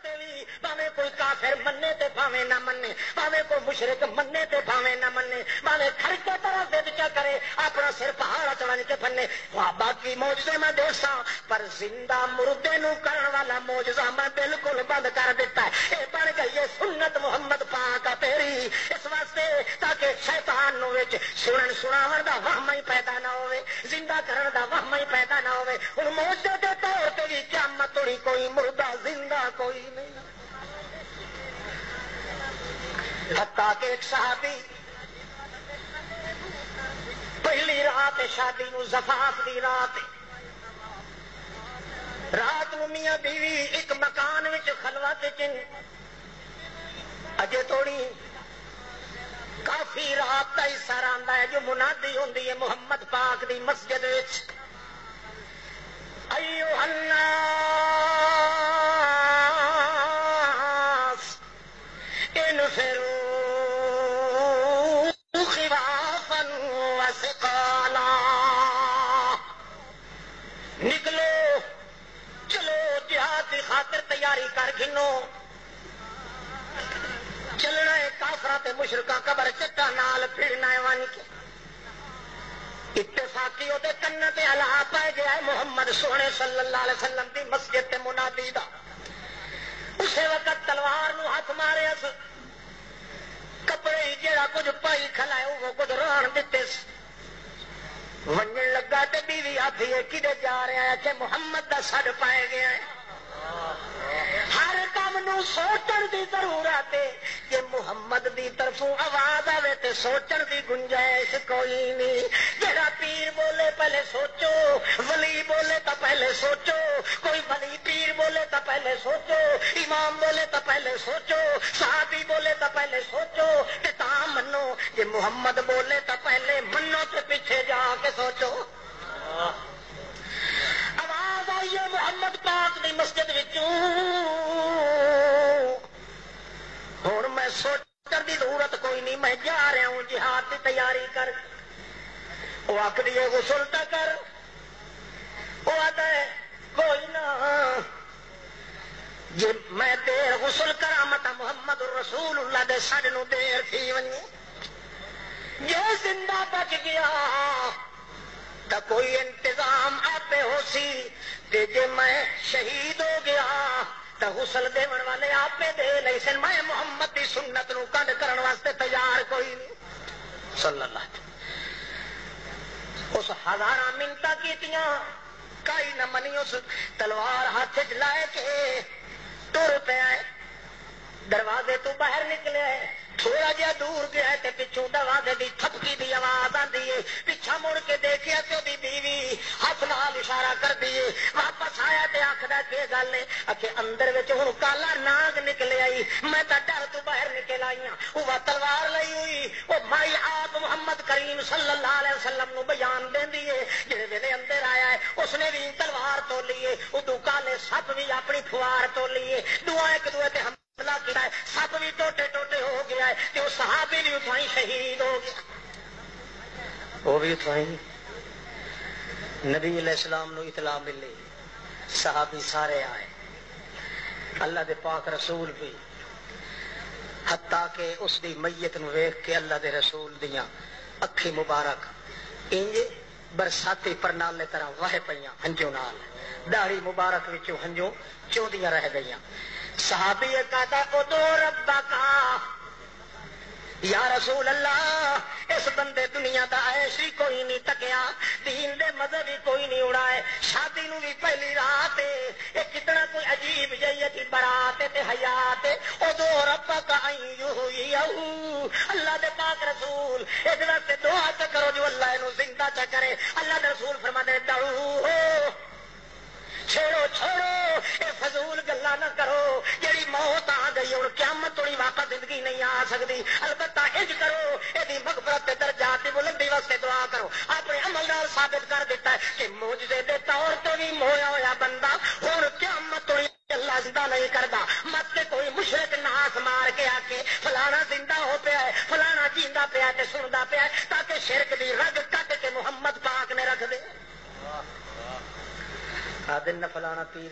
تے بھی بھاویں کوئی کافر مننے تے بھاویں نہ مننے، بھاویں کوئی مشرک مننے تے بھاویں نہ مننے، بھاویں کھڑ کے طرح دے چا کرے اپنا سر پہاڑ چڑھ کے بننے، باقی معجزے میں دیکھا پر زندہ مردے نو کرن والا معجزہ میں بالکل بند کر دیتا ہے۔ یہ بن گئی ہے سنت محمد پاک تیری، اس واسطے تاکہ شیطان نو وچ سنن سناون دا وہم ہی پیدا نہ ہوئے، زندہ کرن دا وہم ہی پیدا نہ ہوئے۔ ہن معجزے دے طور تے بھی قیامت ہوئی کوئی مردہ زندہ کوئی نہیں، حتیٰ کہ ایک صحابی پہلی رات شادی نو زفاف دی رات نو میاں بیوی ایک مکان وچ خلوت چن اجے تھوڑی کافی رات کا حصہ رہتا ہے جو منادی ہوندی ہے محمد پاک دی مسجد وچ، ایھا الناس انفروا خفافا وثقالا، نکلو چلو جہاد کی خاطر تیاری کر گھنو، چلنا ہے کافراں تے مشرکاں قبر چٹا نال پھرنا ہے ون کے اتفاقی وہ کن تے الا پائے گیا ہے محمد سونے صلی اللہ علیہ وسلم دی مسجد تے منادی دا۔ اسی وقت تلوار نو ہاتھ مارے اس کپڑے جڑا کچھ پائی کھلائے وہ کچھ ران دیتے ونجن لگا تے بیوی آتی ہے کدے جا رہا ہے کہ محمد دا سڈ پائے گیا ہے۔ ہر کام نو سوچن دی ضرورت ہے کہ محمد دی طرفوں آواز آوے تے سوچن دی گنجائش کوئی نہیں۔ جڑا پیر بولے پہلے سوچو، ولی بولے تو پہلے سوچو، کوئی ولی پیر بولے تو پہلے سوچو، امام بولے تو پہلے سوچو، صحابی بولے تو پہلے سوچو کہ تا منو، جے محمد بولے تو پہلے منو تے پیچھے جا کے سوچو۔ آواز آئی ہے محمد پاک دی مسجد وچوں، ہن میں سوچن دی ضرورت کوئی نہیں، میں جا رہا ہوں جہاد دی تیاری کر۔ وہ آخری ہے غسل تا کر، وہ آتا ہے کوئی نہ جی میں دیر غسل کرا متا محمد رسول اللہ دے سڈ نو دیر تھی ونی، جے زندہ بچ گیا تو کوئی انتظام آپ ہو سی، تے جے میں شہید ہو گیا تو غسل دیون والے آپ دے لئی سن، میں محمد دی سنت نو کنڈ کرن واسطے تیار کوئی نہیں صلی اللہ علیہ وسلم۔ اس ہزاراں منتاں کیتیاں کئی نہ منی، اس تلوار ہاتھ چ لائے کے ٹر پیا، دروازے تو باہر نکلے، تھوڑا جہا دور گیا تے پچھوں دروازے دی تھپکی دی آواز آندی ہے، پیچھا مڑ کے دیکھیا تے دی بیوی ہاتھ نال اشارہ کر دیے، واپس آیا تے آکھدا کی گل ہے، اکھے اندر وچ ہن کالا ناگ نکلے آئی، میں تا ڈر تو باہر نکل آئی ہاں، وہ تلوار لئی ہوئی، وہ مائی آپ محمد کریم صلی اللہ علیہ وسلم نو بیان دیندی ہے، جڑے ویلے اندر آیا ہے اس نے بھی تلوار تو لیے، ادو کالے سپ بھی اپنی پھوار تو لیے، دعا ایک دوے تے کیا ہے، سپ بھی ٹوٹے ٹوٹے ہو گیا ہے، کہ وہ صحابی بھی اتنا ہی شہید ہو گیا، وہ بھی اتنا ہی۔ نبی علیہ السلام نو اطلاع ملی، صحابی سارے آئے، اللہ دے پاک رسول بھی، حتیٰ کہ اس دی میت نو ویکھ کے اللہ دے رسول دیاں اکھی مبارک انج برساتی پرنالے طرح واہ پیاں ہنجو نال، داڑھی مبارک وچوں ہنجو چودیاں رہ گئیاں۔ صحابی کہتا ادو ربکا یا رسول اللہ، اس بندے دنیا دا عیشی کوئی نہیں تکیا، دین دے مذہب ہی کوئی نہیں اڑائے، شادی نو بھی پہلی رات ہے، یہ کتنا کوئی عجیب جیتی برات تے حیات، ادو ربکا اللہ دے پاک رسول اس واسطے دعا تے کرو جو اللہ نو زندہ چا کرے۔ اللہ دے رسول فرماتے ہیں دعو چھوڑو چھوڑو، اے فضول گلا نہ کرو، جڑی موت آ گئی اور قیامت توڑی واپس زندگی نہیں آ سکتی، البتہ انج کرو یہ مغفرت تے درجات دی بلندی واسطے دعا کرو۔ اپنے عمل نال ثابت کر دیتا ہے کہ معجزے دے طور تے بھی مویا ہویا بندہ ہن قیامت توڑی اللہ زندہ نہیں کردا، مت کہ کوئی مشرک ناس مار کے آ کے فلانا زندہ ہو پیا ہے، فلانا جیندا پیا ہے تے سندا پیا ہے، تاکہ شرک دی رگ کٹ کے محمد پاک نے رکھ دے۔ آدن فلانا پیر